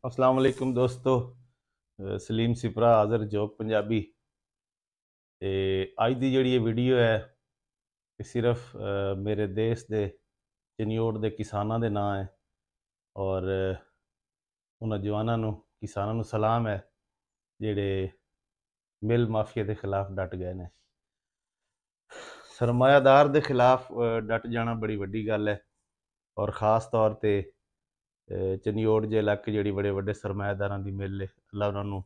अस्सलाम वालेकुम दोस्तों। सलीम सिपरा हाज़र जोक पंजाबी। ते अज दी जिहड़ी ये वीडियो है ये सिर्फ मेरे देश दे चनियोट दे किसानां दे नां है और उन्हां जवानां नूं किसानां नूं सलाम है जिहड़े मिल माफिया के खिलाफ डट गए ने। सरमायादार दे खिलाफ डट जाना बड़ी वड्डी गल है और ख़ास तौर ते चनियोट जे इलाके जिहड़ी बड़े वड्डे सरमायादारां दी मिल है, अल्लाह उन्हां नूं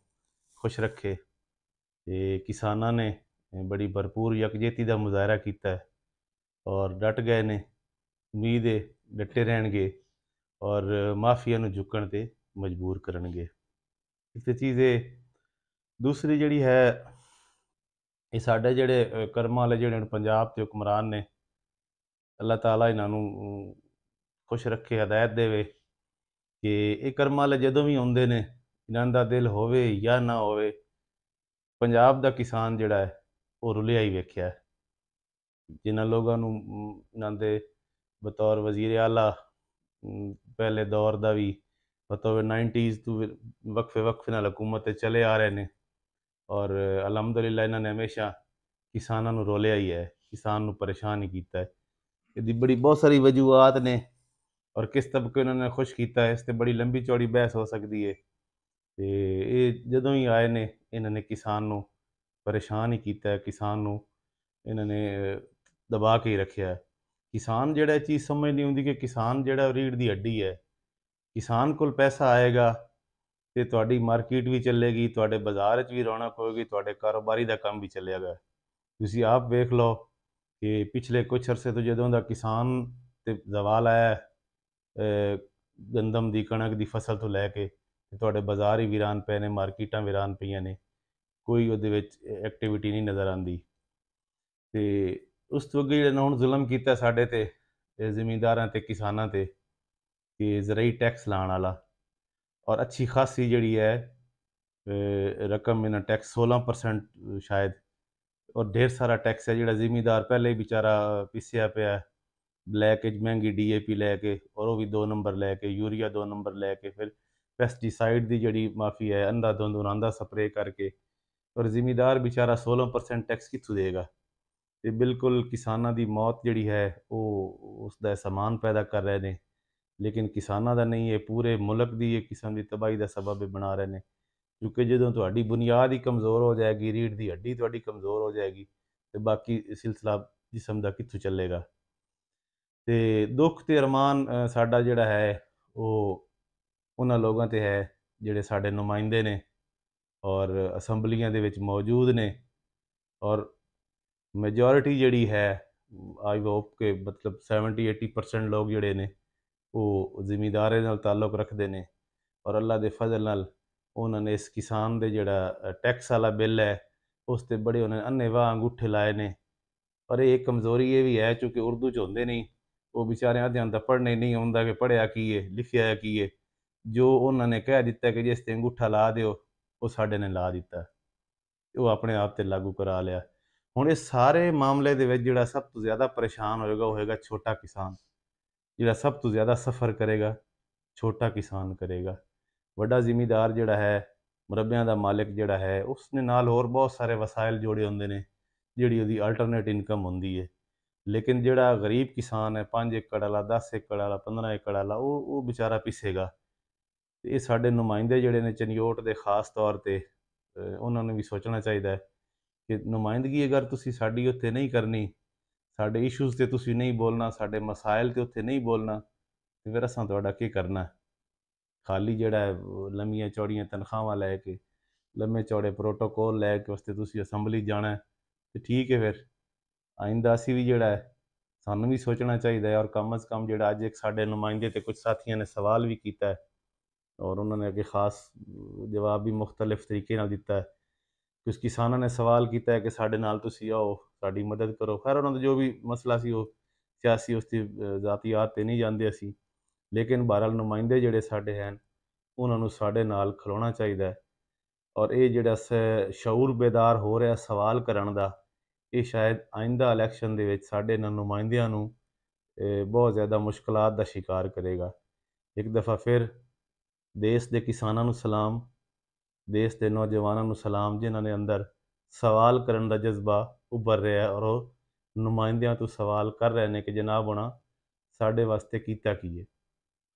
खुश रखे। ते किसानां ने बड़ी भरपूर यकजेती का मुजाहरा किया है और डट गए ने। उम्मीद है डटे रहणगे और माफिया नूं झुकण ते मजबूर करनगे। एक तो चीज़ है, दूसरी जिहड़ी है ये साडे जिहड़े कर्मां वाले जिहड़े पंजाब के हुकमरान ने, अल्लाह ताला इन्हां नूं खुश रखे, हदायत देवे कि ये कर्मां वाले जदों भी आउंदे ने, इन्हां दा दिल होवे या ना होवे, पंजाब दा किसान जिहड़ा है वो रुलिया ही वेख्या है। जिन्हां लोगों नूं इन्हां दे बतौर वज़ीर आला पहले दौर दा भी बतौर 90s तो वक्फे वक्फे नाल हुकूमत चले आ रहे ने और अलहमदुलिल्लाह इन्हां ने हमेशा किसानां नूं रोलिया ही है, किसान नूं परेशान ही कीता है। इहदी बड़ी बहुत सारी वजूहात ने और किस तबके उन्होंने खुश किया है, इस ते बड़ी लंबी चौड़ी बहस हो सकती है। ते ये जदों ही आए ने इन्हां ने किसान नूं परेशान ही किया है, किसान नूं इन्हां ने दबा के ही रखिया है। किसान जिहड़ा चीज़ समझ नहीं आउंदी कि किसान जिहड़ा रीढ़ दी हड्डी है। किसान कोल पैसा आएगा तो तुहाडी मार्केट भी चलेगी, तुहाडे बाज़ार 'च भी रौनक होएगी, तुहाडे कारोबारी दा काम भी चलेगा। तुसीं आप वेख लो कि पिछले कुछ अरसे तो जदों दा किसान ते ज़वाल आया है गंदम दी, कणक दी फसल तो लैके ते तुहाडे बाज़ार ही वीरान पए ने, मार्केटां वीरान पईआं ने, कोई उहदे विच एक्टिविटी नहीं नज़र आंदी। ते उस तो अगे जिहड़ा हुण जुल्म कीता साडे ते ज़मींदारां ते किसानां ते कि ज़रई टैक्स लाण आला और अच्छी खासी जिहड़ी है रकम इन्हां टैक्स 16% शायद, और ढेर सारा टैक्स है जिहड़ा ज़मींदार पहले ही बेचारा पिसिया पिया है। ब्लैक च महंगी DAP लैके और वो भी 2 नंबर लैके, यूरिया 2 नंबर लैके, फिर पैस्टीसाइड दी जिहड़ी माफी है, अंधाधुंध उड़ांदा स्प्रे करके, और ज़मींदार बेचारा 16% टैक्स कित्थों देगा। ते बिल्कुल किसानां दी मौत जिहड़ी है ਉਹ उसदा समान पैदा कर रहे ने, लेकिन किसानां दा नहीं, ये पूरे मुल्क दी एक किस्म दी तबाही दा सबब बना रहे ने। क्योंकि ਜਦੋਂ ਤੁਹਾਡੀ ਬੁਨਿਆਦ ਹੀ ਕਮਜ਼ੋਰ ਹੋ ਜਾਏਗੀ, ਰੀੜ੍ਹ ਦੀ ਹੱਡੀ ਤੁਹਾਡੀ ਕਮਜ਼ੋਰ ਹੋ ਜਾਏਗੀ ਤੇ ਬਾਕੀ ਸਿਲਸਿਲਾ ਜਿਸਮ ਦਾ ਕਿੱਥੋਂ ਚੱਲੇਗਾ। ਤੇ ਦੁੱਖ ਤੇ ਅਰਮਾਨ ਸਾਡਾ ਜਿਹੜਾ ਹੈ ਉਹ ਉਹਨਾਂ ਲੋਕਾਂ ਤੇ ਹੈ ਜਿਹੜੇ ਸਾਡੇ ਨੁਮਾਇੰਦੇ ਨੇ ਔਰ ਅਸੈਂਬਲੀਆਂ ਦੇ ਵਿੱਚ ਮੌਜੂਦ ਨੇ ਔਰ ਮੈਜੋਰਿਟੀ ਜਿਹੜੀ ਹੈ ਆਈ ਹੋਪ ਕਿ ਮਤਲਬ 70-80% ਲੋਕ ਜਿਹੜੇ ਨੇ ਉਹ ਜ਼ਿਮੀਂਦਾਰੇ ਨਾਲ ਤਾਲੁਕ ਰੱਖਦੇ ਨੇ ਔਰ ਅੱਲਾ ਦੇ ਫਜ਼ਲ ਨਾਲ ਉਹਨਾਂ ਨੇ ਇਸ ਕਿਸਾਨ ਦੇ ਜਿਹੜਾ ਟੈਕਸ ਵਾਲਾ ਬਿੱਲ ਹੈ ਉਸ 'ਤੇ ਬੜੇ ਉਹਨਾਂ ਨੇ ਅੰਨ੍ਹੇਵਾਹ ਅੰਗੂਠੇ ਲਾਏ ਨੇ। ਪਰ ਇਹ ਕਮਜ਼ੋਰੀ ਇਹ ਵੀ ਹੈ ਚੂँकि ਉਰਦੂ 'ਚ ਹੁੰਦੇ ਨਹੀਂ, ਉਹ ਵਿਚਾਰਿਆਂ ਅੱਧਿਆਂ ਦਾ ਪੜ੍ਹਨਾ ਹੀ ਨਹੀਂ ਆਉਂਦਾ ਕਿ ਪੜ੍ਹਿਆ ਕੀ ਹੈ, ਲਿਖਿਆ ਕੀ ਹੈ। ਜੋ ਉਹਨਾਂ ਨੇ ਕਹਿ ਦਿੱਤਾ ਕਿ ਜਿਸ 'ਤੇ ਅੰਗੂਠਾ ਲਾ ਦਿਓ, ਉਹ ਸਾਡੇ ਨੇ ਲਾ ਦਿੱਤਾ। ਉਹ ਆਪਣੇ ਆਪ 'ਤੇ ਲਾਗੂ ਕਰਾ ਲਿਆ। ਹੁਣ ਇਸ ਸਾਰੇ ਮਾਮਲੇ ਦੇ ਵਿੱਚ ਜਿਹੜਾ ਸਭ ਤੋਂ ਜ਼ਿਆਦਾ ਪਰੇਸ਼ਾਨ ਹੋਏਗਾ, ਉਹ ਹੋਏਗਾ ਛੋਟਾ ਕਿਸਾਨ। ਜਿਹੜਾ ਸਭ ਤੋਂ ਜ਼ਿਆਦਾ ਸਫ਼ਰ ਕਰੇਗਾ, ਛੋਟਾ ਕਿਸਾਨ ਕਰੇਗਾ। ਵੱਡਾ ਜ਼ਿਮੀਂਦਾਰ ਜਿਹੜਾ ਹੈ, ਮੁਰੱਬਿਆਂ ਦਾ ਮਾਲਿਕ ਜਿਹੜਾ ਹੈ, ਉਸਨੇ ਨਾਲ ਹੋਰ ਬਹੁਤ ਸਾਰੇ ਵਸਾਇਲ ਜੋੜੇ ਹੁੰਦੇ ਨੇ, ਜਿਹੜੀ ਉਹਦੀ ਅਲਟਰਨੇਟ ਇਨਕਮ ਹੁੰਦੀ ਹੈ। ਲੇਕਿਨ ਜਿਹੜਾ ਗਰੀਬ ਕਿਸਾਨ ਹੈ, 5 ਏਕੜ ਵਾਲਾ, 10 ਏਕੜ ਵਾਲਾ, 15 ਏਕੜ ਵਾਲਾ, ਉਹ ਵਿਚਾਰਾ ਪਿਸੇਗਾ। ਤੇ ਇਹ ਸਾਡੇ ਨੁਮਾਇੰਦੇ ਜਿਹੜੇ ਨੇ ਚਨਿਓਟ ਦੇ ਖ਼ਾਸ ਤੌਰ 'ਤੇ ਉਹਨਾਂ ਨੂੰ ਵੀ ਸੋਚਣਾ ਚਾਹੀਦਾ ਹੈ ਕਿ ਨੁਮਾਇੰਦਗੀ ਅਗਰ ਤੁਸੀਂ ਸਾਡੀ ਉੱਥੇ ਨਹੀਂ ਕਰਨੀ, ਸਾਡੇ ਇਸ਼ੂਜ਼ 'ਤੇ ਤੁਸੀਂ ਨਹੀਂ ਬੋਲਣਾ, ਸਾਡੇ ਮਸਾਇਲ 'ਤੇ ਉੱਥੇ ਨਹੀਂ ਬੋਲਣਾ, ਤੇ ਫਿਰ ਅਸਾਂ ਤੁਹਾਡਾ ਕੀ ਕਰਨਾ। ਖਾਲੀ ਜਿਹੜਾ ਹੈ ਲੰਮੀਆਂ ਚੌੜੀਆਂ ਤਨਖਾਹਾਂ ਲੈ ਕੇ, ਲੰਮੇ ਚੌੜੇ ਪ੍ਰੋਟੋਕੋਲ ਲੈ ਕੇ ਵਾਸਤੇ ਤੁਸੀਂ ਅਸੈਂਬਲੀ ਜਾਣਾ ਤੇ ਠੀਕ ਹੈ। ਫਿਰ ਆਇੰਦਾ ਅਸੀਂ ਵੀ ਜਿਹੜਾ ਹੈ ਸਾਨੂੰ ਵੀ ਸੋਚਣਾ ਚਾਹੀਦਾ ਹੈ ਔਰ ਕਮ ਅਜ਼ ਕਮ ਜਿਹੜਾ ਅੱਜ ਇੱਕ ਸਾਡੇ ਨੁਮਾਇੰਦੇ ਤੇ ਕੁਝ ਸਾਥੀਆਂ ਨੇ ਸਵਾਲ ਵੀ ਕੀਤਾ ਹੈ ਔਰ ਉਹਨਾਂ ਨੇ ਅੱਗੇ ਖਾਸ ਜਵਾਬ ਵੀ ਮੁਖਤਲਿਫ ਤਰੀਕੇ ਨਾਲ ਦਿੱਤਾ ਹੈ। ਕੁਝ ਕਿਸਾਨਾਂ ਨੇ ਸਵਾਲ ਕੀਤਾ ਹੈ ਕਿ ਸਾਡੇ ਨਾਲ ਤੁਸੀਂ ਆਓ, ਸਾਡੀ ਮਦਦ ਕਰੋ। ਖੈਰ ਉਹਨਾਂ ਦਾ ਜੋ ਵੀ ਮਸਲਾ ਸੀ ਉਹ ਸਿਆਸੀ ਉਸ ਦੀ ਜ਼ਾਤੀਆਤ 'ਤੇ ਨਹੀਂ ਜਾਂਦੇ ਅਸੀਂ, ਲੇਕਿਨ ਬਹਰਹਾਲ ਨੁਮਾਇੰਦੇ ਜਿਹੜੇ ਸਾਡੇ ਹਨ ਉਹਨਾਂ ਨੂੰ ਸਾਡੇ ਨਾਲ ਖਲੋਣਾ ਚਾਹੀਦਾ ਹੈ ਔਰ ਇਹ ਜਿਹੜਾ ਸ਼ਊਰ ਬੇਦਾਰ ਹੋ ਰਿਹਾ ਸਵਾਲ ਕਰਨ ਦਾ, ਇਹ ਸ਼ਾਇਦ ਆਇੰਦਾ ਇਲੈਕਸ਼ਨ ਦੇ ਵਿੱਚ ਸਾਡੇ ਇਹਨਾਂ ਨੁਮਾਇੰਦਿਆਂ ਨੂੰ ਬਹੁਤ ਜ਼ਿਆਦਾ ਮੁਸ਼ਕਲਾਤ ਦਾ ਸ਼ਿਕਾਰ ਕਰੇਗਾ। ਇੱਕ ਦਫਾ ਫਿਰ ਦੇਸ਼ ਦੇ ਕਿਸਾਨਾਂ ਨੂੰ ਸਲਾਮ, ਦੇਸ਼ ਦੇ ਨੌਜਵਾਨਾਂ ਨੂੰ ਸਲਾਮ, ਜਿਨ੍ਹਾਂ ਦੇ ਅੰਦਰ ਸਵਾਲ ਕਰਨ ਦਾ ਜਜ਼ਬਾ ਉੱਭਰ ਰਿਹਾ ਹੈ ਔਰ ਉਹ ਨੁਮਾਇੰਦਿਆਂ ਤੋਂ ਸਵਾਲ ਕਰ ਰਹੇ ਨੇ ਕਿ ਜਨਾਬ ਹੋਣਾ ਸਾਡੇ ਵਾਸਤੇ ਕੀਤਾ ਕੀ ਹੈ।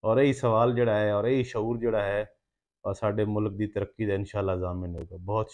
ਔਰ ਇਹੀ ਸਵਾਲ ਜਿਹੜਾ ਹੈ ਔਰ ਇਹੀ ਸ਼ਊਰ ਜਿਹੜਾ ਹੈ, ਸਾਡੇ ਮੁਲਕ ਦੀ ਤਰੱਕੀ ਦਾ ਇਨਸ਼ਾਅੱਲਾ ਜ਼ਾਮਿਨ ਹੋਏਗਾ। ਬਹੁਤ